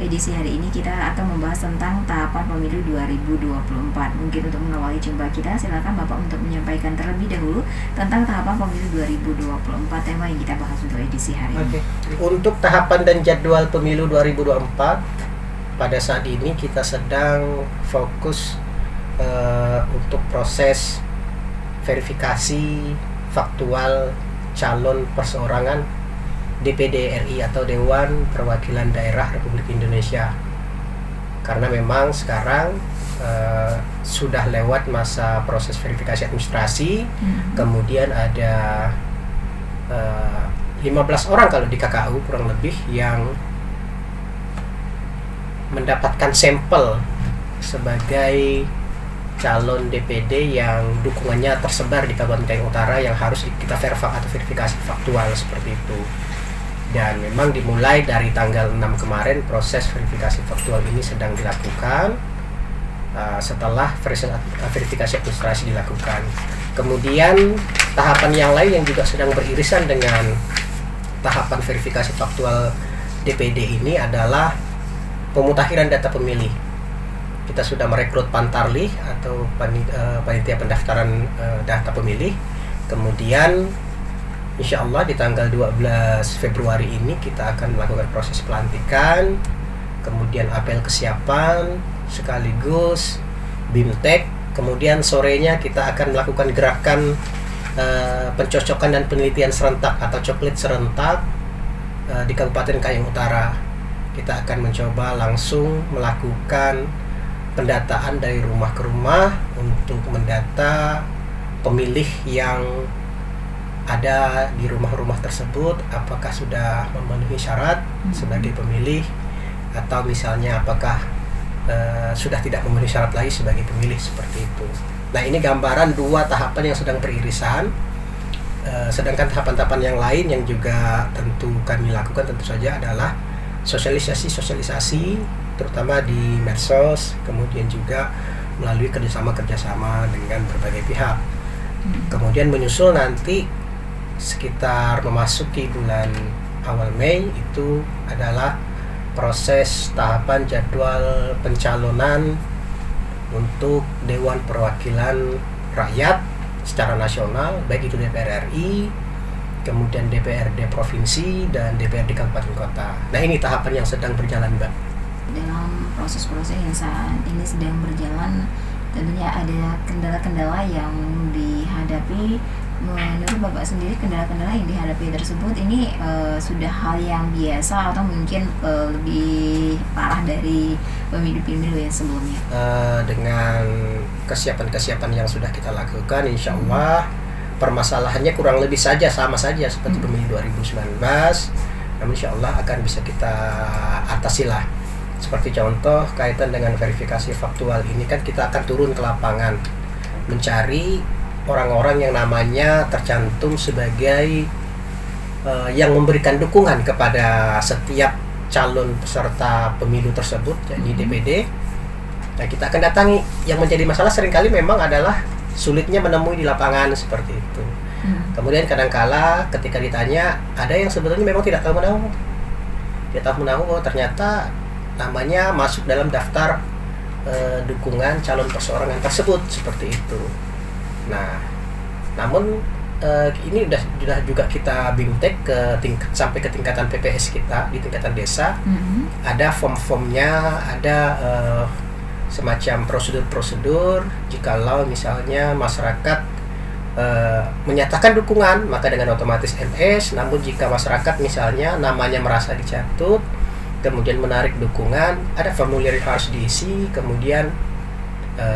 edisi hari ini kita akan membahas tentang tahapan pemilu 2024. Mungkin untuk mengawali jumpa kita, silakan Bapak untuk menyampaikan terlebih dahulu tentang tahapan pemilu 2024, tema yang kita bahas untuk edisi hari ini. Untuk tahapan dan jadwal pemilu 2024, pada saat ini kita sedang fokus untuk proses verifikasi faktual calon perseorangan DPD RI atau Dewan Perwakilan Daerah Republik Indonesia. Karena memang sekarang sudah lewat masa proses verifikasi administrasi, kemudian ada 15 orang kalau di KKU kurang lebih yang mendapatkan sampel sebagai calon DPD yang dukungannya tersebar di Kalimantan Utara yang harus kita verifikasi faktual seperti itu. Dan memang dimulai dari tanggal 6 kemarin proses verifikasi faktual ini sedang dilakukan setelah verifikasi administrasi dilakukan. Kemudian tahapan yang lain yang juga sedang beririsan dengan tahapan verifikasi faktual DPD ini adalah pemutakhiran data pemilih. Kita sudah merekrut Pantarlih atau panitia pendaftaran data pemilih. Kemudian insya Allah di tanggal 12 Februari ini kita akan melakukan proses pelantikan, kemudian apel kesiapan, sekaligus BIMTEK. Kemudian sorenya kita akan melakukan gerakan pencocokan dan penelitian serentak atau coklit serentak di Kabupaten Kayong Utara. Kita akan mencoba langsung melakukan pendataan dari rumah ke rumah untuk mendata pemilih yang ada di rumah-rumah tersebut, apakah sudah memenuhi syarat sebagai pemilih atau misalnya apakah sudah tidak memenuhi syarat lagi sebagai pemilih, seperti itu. Nah, ini gambaran dua tahapan yang sedang beririsan. Sedangkan tahapan-tahapan yang lain yang juga tentu kami lakukan tentu saja adalah sosialisasi terutama di medsos, kemudian juga melalui kerjasama dengan berbagai pihak. Kemudian menyusul nanti sekitar memasuki bulan awal Mei itu adalah proses tahapan jadwal pencalonan untuk Dewan Perwakilan Rakyat secara nasional, baik itu DPR RI, kemudian DPRD provinsi dan DPRD kabupaten kota. Nah, ini tahapan yang sedang berjalan, Mbak. Dalam proses-proses yang saat ini sedang berjalan, tentunya ada kendala-kendala yang dihadapi. Menurut Bapak sendiri, kendala-kendala yang dihadapi tersebut ini sudah hal yang biasa atau mungkin lebih parah dari pemilu-pemilu yang sebelumnya? Dengan kesiapan-kesiapan yang sudah kita lakukan, insya Allah permasalahannya kurang lebih sama saja seperti pemilu 2019. Namun insya Allah akan bisa kita atasi lah. Seperti contoh kaitan dengan verifikasi faktual ini kan kita akan turun ke lapangan mencari orang-orang yang namanya tercantum sebagai yang memberikan dukungan kepada setiap calon peserta pemilu tersebut, yakni DPD. Nah, kita akan datangi. Yang menjadi masalah seringkali memang adalah sulitnya menemui di lapangan seperti itu. Kemudian kadangkala ketika ditanya, ada yang sebetulnya memang tidak tahu menahu. Dia tahu menahu, oh ternyata namanya masuk dalam daftar dukungan calon perseorangan tersebut, seperti itu. Nah, namun ini sudah juga kita BIMTEK sampai ke tingkatan PPS kita di tingkatan desa. Ada form-formnya, ada semacam prosedur-prosedur. Jikalau misalnya masyarakat menyatakan dukungan, maka dengan otomatis MS. Namun jika masyarakat misalnya namanya merasa dicatut, kemudian menarik dukungan, ada formulir yang harus diisi, kemudian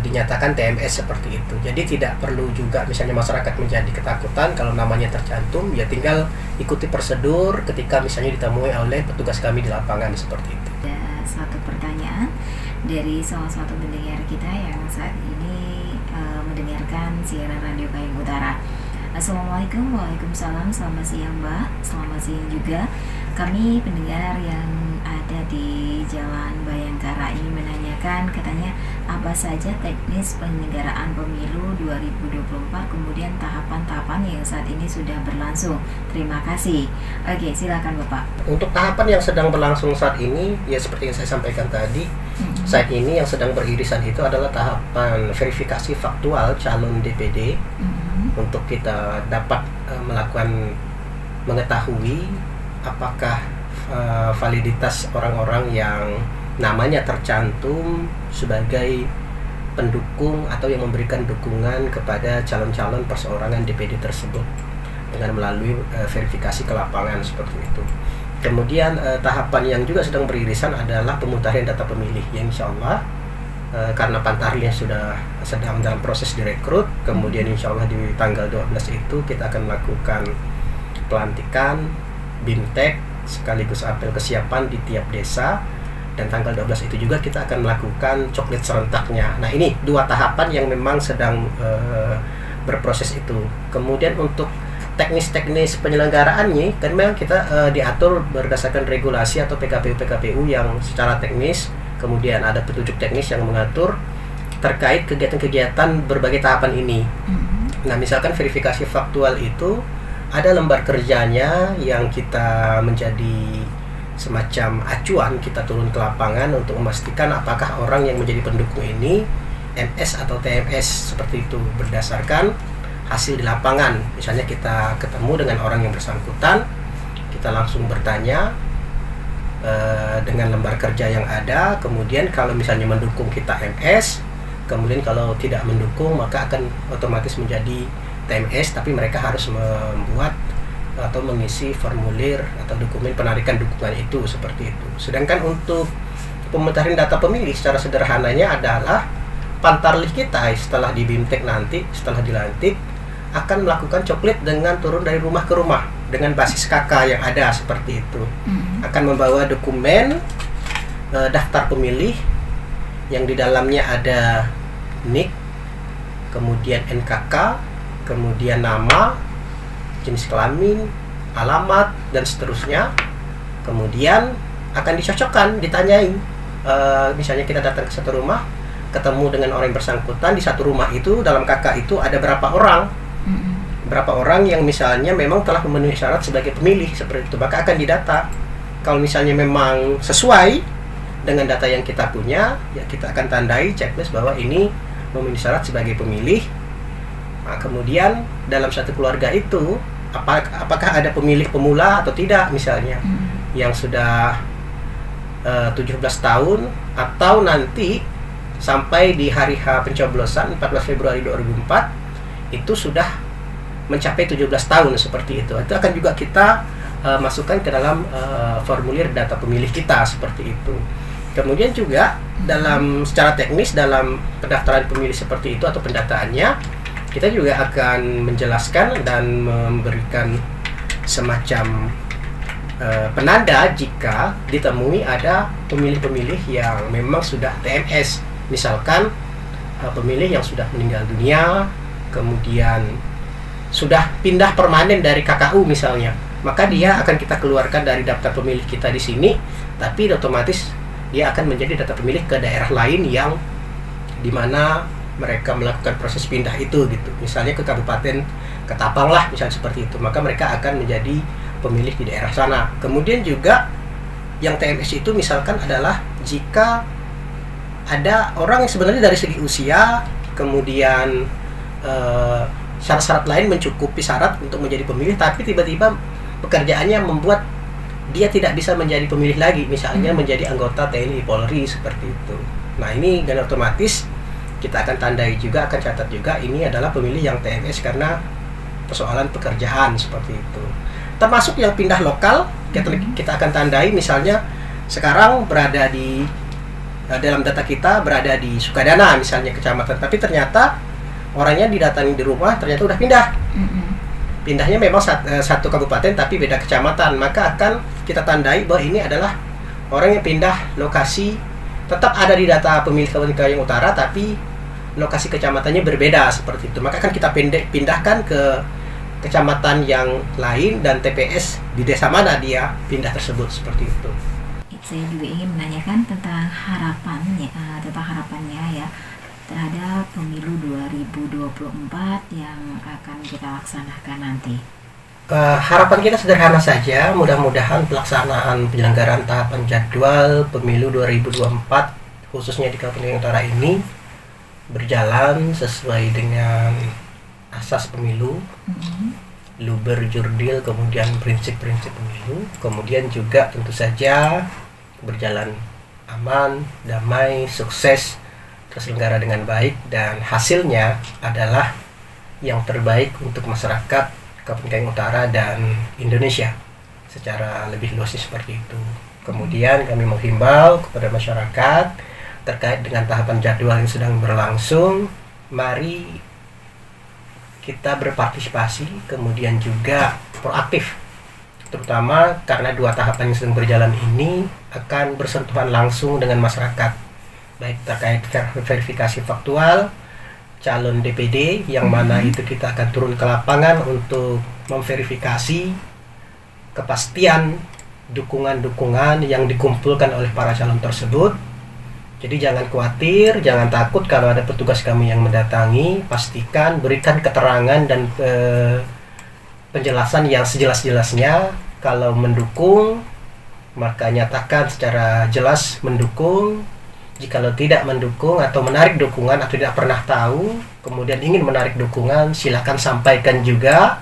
dinyatakan TMS seperti itu. Jadi tidak perlu juga misalnya masyarakat menjadi ketakutan kalau namanya tercantum, ya tinggal ikuti prosedur ketika misalnya ditemui oleh petugas kami di lapangan, seperti itu. Ada satu pertanyaan dari salah satu pendengar kita yang saat ini mendengarkan siaran Radio Kayong Utara. Assalamualaikum. Waalaikumsalam. Selamat siang, Mbak. Selamat siang juga. Kami pendengar yang ada di Jalan Bayangkara ini menanyakan, katanya apa saja teknis penyelenggaraan pemilu 2024, kemudian tahapan-tahapan yang saat ini sudah berlangsung. Terima kasih. Oke, silakan Bapak. Untuk tahapan yang sedang berlangsung saat ini, ya seperti yang saya sampaikan tadi, saat ini yang sedang beririsan itu adalah tahapan verifikasi faktual calon DPD untuk kita dapat mengetahui apakah validitas orang-orang yang namanya tercantum sebagai pendukung atau yang memberikan dukungan kepada calon-calon perseorangan DPD tersebut dengan melalui verifikasi ke lapangan seperti itu. Kemudian tahapan yang juga sedang beririsan adalah pemutahiran data pemilih yang insya Allah karena Pantarlihnya sudah sedang dalam proses direkrut, kemudian insya Allah di tanggal 12 itu kita akan melakukan pelantikan BIMTEK sekaligus apel kesiapan di tiap desa, dan tanggal 12 itu juga kita akan melakukan coklit serentaknya. Nah, ini dua tahapan yang memang sedang berproses itu. Kemudian untuk teknis-teknis penyelenggaraannya kan memang kita diatur berdasarkan regulasi atau PKPU yang secara teknis, kemudian ada petunjuk teknis yang mengatur terkait kegiatan-kegiatan berbagai tahapan ini. Nah, misalkan verifikasi faktual itu ada lembar kerjanya yang kita menjadi semacam acuan, kita turun ke lapangan untuk memastikan apakah orang yang menjadi pendukung ini MS atau TMS seperti itu berdasarkan hasil di lapangan. Misalnya kita ketemu dengan orang yang bersangkutan, kita langsung bertanya dengan lembar kerja yang ada, kemudian kalau misalnya mendukung kita MS, kemudian kalau tidak mendukung maka akan otomatis menjadi TMS, tapi mereka harus membuat atau mengisi formulir atau dokumen penarikan dukungan itu seperti itu. Sedangkan untuk pemutahiran data pemilih secara sederhananya adalah Pantarlih kita setelah di BIMTEK nanti, setelah dilantik akan melakukan coklit dengan turun dari rumah ke rumah dengan basis KK yang ada seperti itu. Akan membawa dokumen daftar pemilih yang di dalamnya ada NIK, kemudian NKK, kemudian nama, jenis kelamin, alamat, dan seterusnya. Kemudian akan dicocokkan, ditanyai. Misalnya kita datang ke satu rumah, ketemu dengan orang yang bersangkutan, di satu rumah itu, dalam KK itu ada berapa orang. Berapa orang yang misalnya memang telah memenuhi syarat sebagai pemilih, seperti itu. Maka akan didata. Kalau misalnya memang sesuai dengan data yang kita punya, ya kita akan tandai checklist bahwa ini memenuhi syarat sebagai pemilih. Nah, kemudian dalam satu keluarga itu apakah ada pemilih pemula atau tidak, misalnya yang sudah 17 tahun atau nanti sampai di hari H pencoblosan 14 Februari 2004 itu sudah mencapai 17 tahun seperti itu. Itu akan juga kita masukkan ke dalam formulir data pemilih kita seperti itu. Kemudian juga dalam secara teknis dalam pendaftaran pemilih seperti itu atau pendataannya, kita juga akan menjelaskan dan memberikan semacam penanda jika ditemui ada pemilih-pemilih yang memang sudah TMS. Misalkan pemilih yang sudah meninggal dunia, kemudian sudah pindah permanen dari KKU misalnya, maka dia akan kita keluarkan dari daftar pemilih kita di sini, tapi otomatis dia akan menjadi data pemilih ke daerah lain yang dimana mereka melakukan proses pindah itu gitu. Misalnya ke Kabupaten Ketapang lah, misalnya seperti itu. Maka mereka akan menjadi pemilih di daerah sana. Kemudian juga yang TMS itu misalkan adalah jika ada orang yang sebenarnya dari segi usia, kemudian syarat-syarat lain mencukupi syarat untuk menjadi pemilih, tapi tiba-tiba pekerjaannya membuat dia tidak bisa menjadi pemilih lagi, misalnya menjadi anggota TNI Polri seperti itu. Nah, ini dan otomatis kita akan tandai juga, akan catat juga ini adalah pemilih yang TMS karena persoalan pekerjaan seperti itu. Termasuk yang pindah lokal, kita akan tandai misalnya sekarang berada di dalam data kita berada di Sukadana misalnya kecamatan, tapi ternyata orangnya didatangi di rumah ternyata udah pindah. Pindahnya memang satu kabupaten tapi beda kecamatan, maka akan kita tandai bahwa ini adalah orang yang pindah lokasi, tetap ada di data pemilih Kabupaten Utara tapi lokasi kecamatannya berbeda seperti itu. Maka akan kita pindahkan ke kecamatan yang lain dan TPS di desa mana dia pindah tersebut seperti itu. saya juga ingin menanyakan tentang harapannya ya terhadap pemilu 2024 yang akan kita laksanakan nanti. Harapan kita sederhana saja, mudah-mudahan pelaksanaan penyelenggaraan tahapan jadwal pemilu 2024 khususnya di Kabupaten Utara ini berjalan sesuai dengan asas pemilu, luber jurdil, kemudian prinsip-prinsip pemilu, kemudian juga tentu saja berjalan aman, damai, sukses, terselenggara dengan baik, dan hasilnya adalah yang terbaik untuk masyarakat Kabupaten Utara dan Indonesia secara lebih luas seperti itu. Kemudian kami menghimbau kepada masyarakat terkait dengan tahapan jadwal yang sedang berlangsung, mari kita berpartisipasi, kemudian juga proaktif, terutama karena dua tahapan yang sedang berjalan ini akan bersentuhan langsung dengan masyarakat, baik terkait verifikasi faktual calon DPD yang mana itu kita akan turun ke lapangan untuk memverifikasi kepastian dukungan-dukungan yang dikumpulkan oleh para calon tersebut. Jadi jangan khawatir, jangan takut kalau ada petugas kami yang mendatangi, pastikan berikan keterangan dan penjelasan yang sejelas-jelasnya. Kalau mendukung, maka nyatakan secara jelas mendukung. Jikalau tidak mendukung atau menarik dukungan atau tidak pernah tahu, kemudian ingin menarik dukungan, silakan sampaikan juga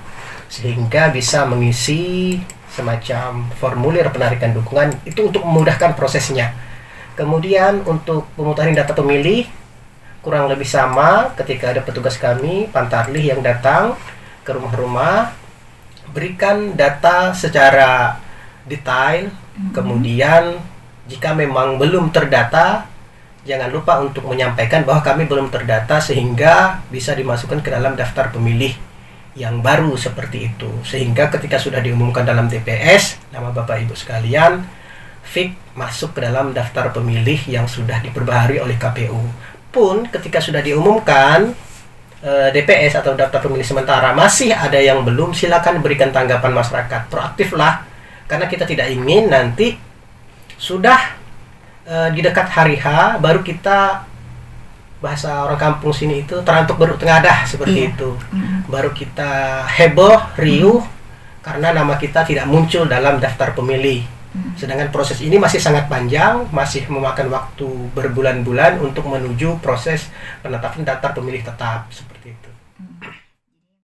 sehingga bisa mengisi semacam formulir penarikan dukungan itu untuk memudahkan prosesnya. Kemudian untuk pemutaran data pemilih kurang lebih sama ketika ada petugas kami Pantarlih yang datang ke rumah-rumah, berikan data secara detail. Kemudian jika memang belum terdata, jangan lupa untuk menyampaikan bahwa kami belum terdata sehingga bisa dimasukkan ke dalam daftar pemilih yang baru seperti itu. Sehingga ketika sudah diumumkan dalam TPS, nama Bapak Ibu sekalian, fix masuk ke dalam daftar pemilih yang sudah diperbaharui oleh KPU. Pun ketika sudah diumumkan DPS atau daftar pemilih sementara masih ada yang belum, silakan berikan tanggapan masyarakat. Proaktiflah, karena kita tidak ingin nanti sudah di dekat hari H baru kita, bahasa orang kampung sini itu terantuk beruk tengadah seperti itu. Baru kita heboh, riuh karena nama kita tidak muncul dalam daftar pemilih. Sedangkan proses ini masih sangat panjang, masih memakan waktu berbulan-bulan untuk menuju proses penetapan daftar pemilih tetap seperti itu.